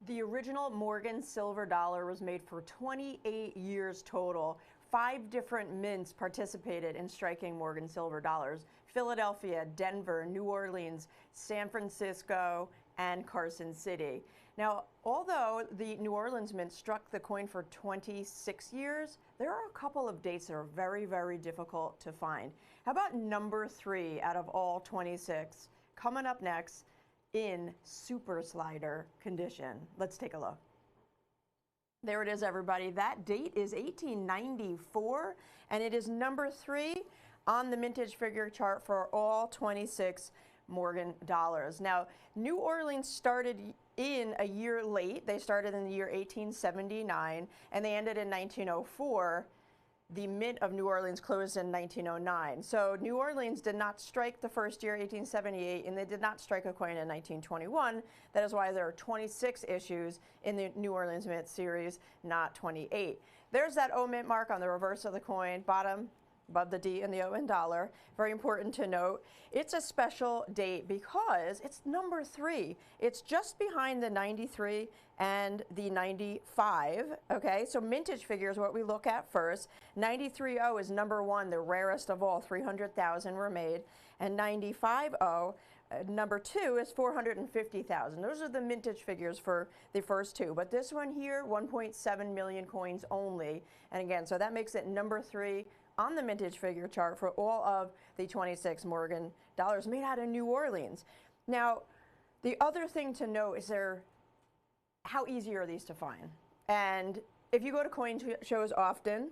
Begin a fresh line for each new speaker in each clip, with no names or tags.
The original Morgan silver dollar was made for 28 years total. 5 different mints participated in striking Morgan silver dollars: Philadelphia, Denver, New Orleans, San Francisco, and Carson City. Now, although the New Orleans mint struck the coin for 26 years, there are a couple of dates that are very, very difficult to find. How about number 3 out of all 26? Coming up next, in super slider condition. Let's take a look. There it is, everybody. That date is 1894, and it is number 3 on the mintage figure chart for all 26 Morgan dollars. Now, New Orleans started in a year late. They started in the year 1879, and they ended in 1904. The Mint of New Orleans closed in 1909. So New Orleans did not strike the first year, 1878, and they did not strike a coin in 1921. That is why there are 26 issues in the New Orleans Mint series, not 28. There's that O Mint mark on the reverse of the coin, bottom, above the D and the O in dollar. Very important to note. It's a special date because it's number 3. It's just behind the 93 and the 95. Okay, so mintage figure is what we look at first. 93.0 is number 1, the rarest of all. 300,000 were made. And 95.0, number 2, is 450,000. Those are the mintage figures for the first 2. But this one here, 1.7 million coins only. And again, so that makes it number 3 on the mintage figure chart for all of the 26 Morgan dollars made out of New Orleans. Now, the other thing to note is how easy are these to find? And if you go to coin shows often,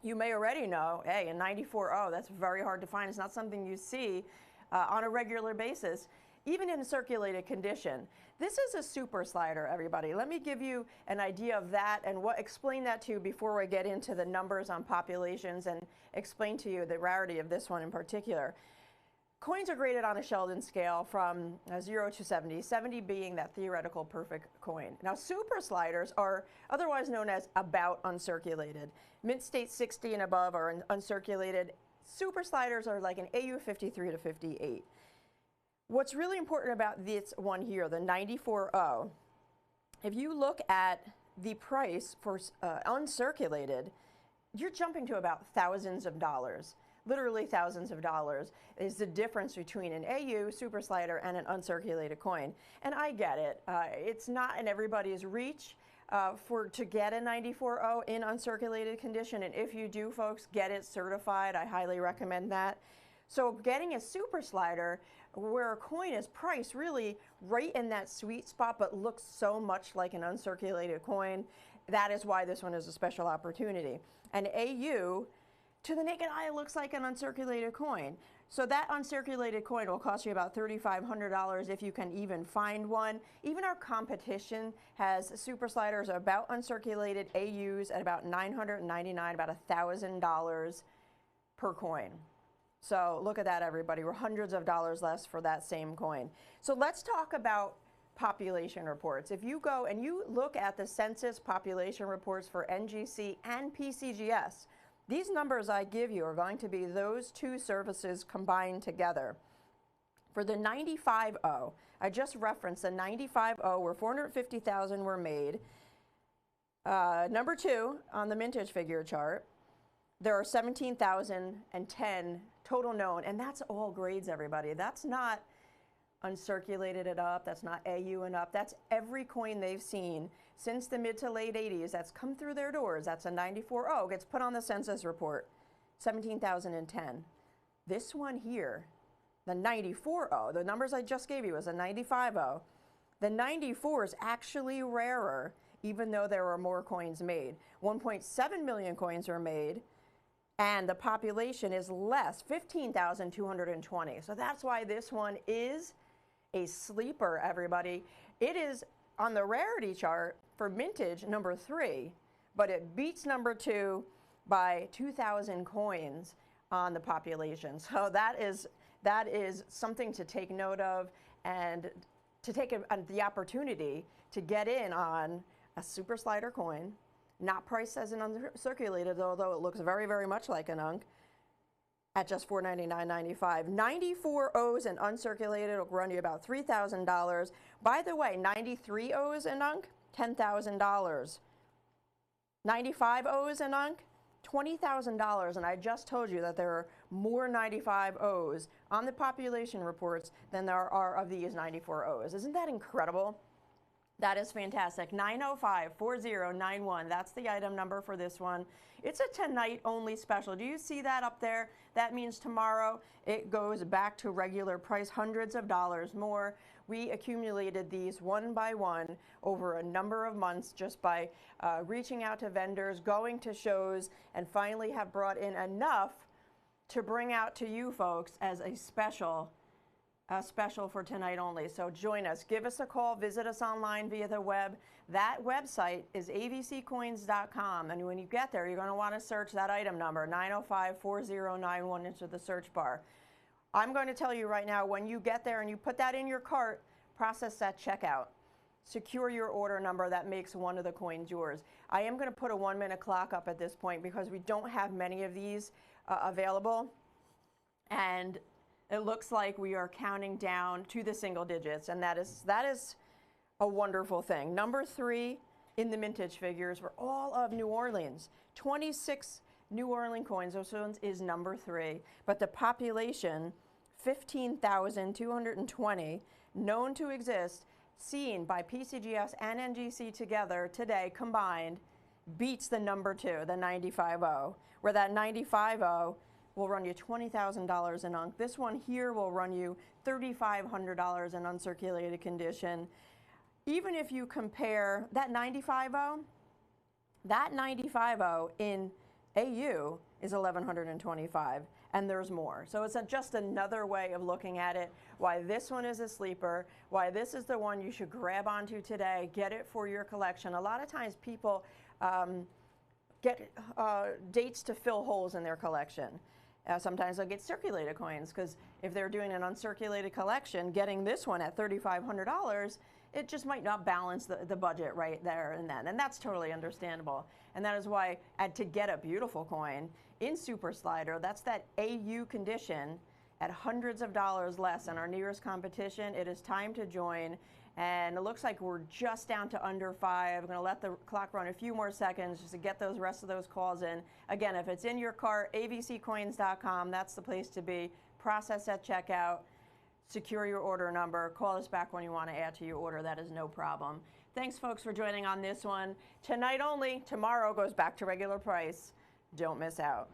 you may already know, hey, a 94.0, that's very hard to find. It's not something you see on a regular basis, even in circulated condition. This is a super slider, everybody. Let me give you an idea of that and explain that to you before I get into the numbers on populations and explain to you the rarity of this one in particular. Coins are graded on a Sheldon scale from 0 to 70, 70 being that theoretical perfect coin. Now, super sliders are otherwise known as about uncirculated. Mint state 60 and above are uncirculated. Super sliders are like an AU 53 to 58. What's really important about this one here, the 94.0, if you look at the price for uncirculated, you're jumping to about thousands of dollars. Literally thousands of dollars is the difference between an AU super slider and an uncirculated coin. And I get it. It's not in everybody's reach to get a 94.0 in uncirculated condition. And if you do, folks, get it certified. I highly recommend that. So getting a super slider where a coin is priced really right in that sweet spot but looks so much like an uncirculated coin, that is why this one is a special opportunity. An AU, to the naked eye, looks like an uncirculated coin. So that uncirculated coin will cost you about $3,500 if you can even find one. Even our competition has super sliders about uncirculated AUs at about $999, about $1,000 per coin. So look at that, everybody. We're hundreds of dollars less for that same coin. So let's talk about population reports. If you go and you look at the census population reports for NGC and PCGS, these numbers I give you are going to be those two services combined together. For the 95.0, I just referenced the 95.0 where 450,000 were made. Number 2 on the mintage figure chart, there are 17,010 total known, and that's all grades, everybody. That's not uncirculated it up, that's not AU and up, that's every coin they've seen since the mid to late 80s that's come through their doors. That's a 94.0, gets put on the census report, 17,010. This one here, the 94.0, the numbers I just gave you was a 95.0. The 94 is actually rarer, even though there were more coins made. 1.7 million coins were made, and the population is less, 15,220. So that's why this one is a sleeper, everybody. It is on the rarity chart for mintage number 3, but it beats number 2 by 2,000 coins on the population. So that is something to take note of and to take the opportunity to get in on a super slider coin, not priced as an uncirculated, although it looks very, very much like an unk, at just $499.95. 94 O's and uncirculated will run you about $3,000. By the way, 93 O's in Unk, $10,000. 95 O's in Unk, $20,000. And I just told you that there are more 95 O's on the population reports than there are of these 94 O's. Isn't that incredible? That is fantastic. 905-4091. That's the item number for this one. It's a tonight only special. Do you see that up there? That means tomorrow it goes back to regular price, hundreds of dollars more. We accumulated these one by one over a number of months just by reaching out to vendors, going to shows, and finally have brought in enough to bring out to you folks as a special for tonight only. So join us, give us a call, visit us online via the web. That website is avccoins.com, and when you get there, you're going to want to search that item number, 905-4091, into the search bar. I'm going to tell you right now, when you get there and you put that in your cart, process that checkout. Secure your order number that makes one of the coins yours. I am going to put a 1-minute clock up at this point because we don't have many of these available, and it looks like we are counting down to the single digits, and that is a wonderful thing. Number 3 in the mintage figures were all of New Orleans. 26 New Orleans coins. Those ones is number 3, but the population, 15,220 known to exist, seen by PCGS and NGC together today combined, beats the number 2, the 95-0, where that 95-0 will run you $20,000 in Unk. This one here will run you $3,500 in uncirculated condition. Even if you compare that 95-0 in AU is $1,125, and there's more. So it's just another way of looking at it, why this one is a sleeper, why this is the one you should grab onto today, get it for your collection. A lot of times people get dates to fill holes in their collection. Sometimes they'll get circulated coins, because if they're doing an uncirculated collection, getting this one at $3,500, it just might not balance the budget right there and then. And that's totally understandable. And that is why to get a beautiful coin in Super Slider, that's that AU condition at hundreds of dollars less than our nearest competition. It is time to join. And it looks like we're just down to under 5. I'm going to let the clock run a few more seconds just to get those rest of those calls in. Again, if it's in your cart, avccoins.com, that's the place to be. Process at checkout. Secure your order number. Call us back when you want to add to your order. That is no problem. Thanks, folks, for joining on this one. Tonight only. Tomorrow goes back to regular price. Don't miss out.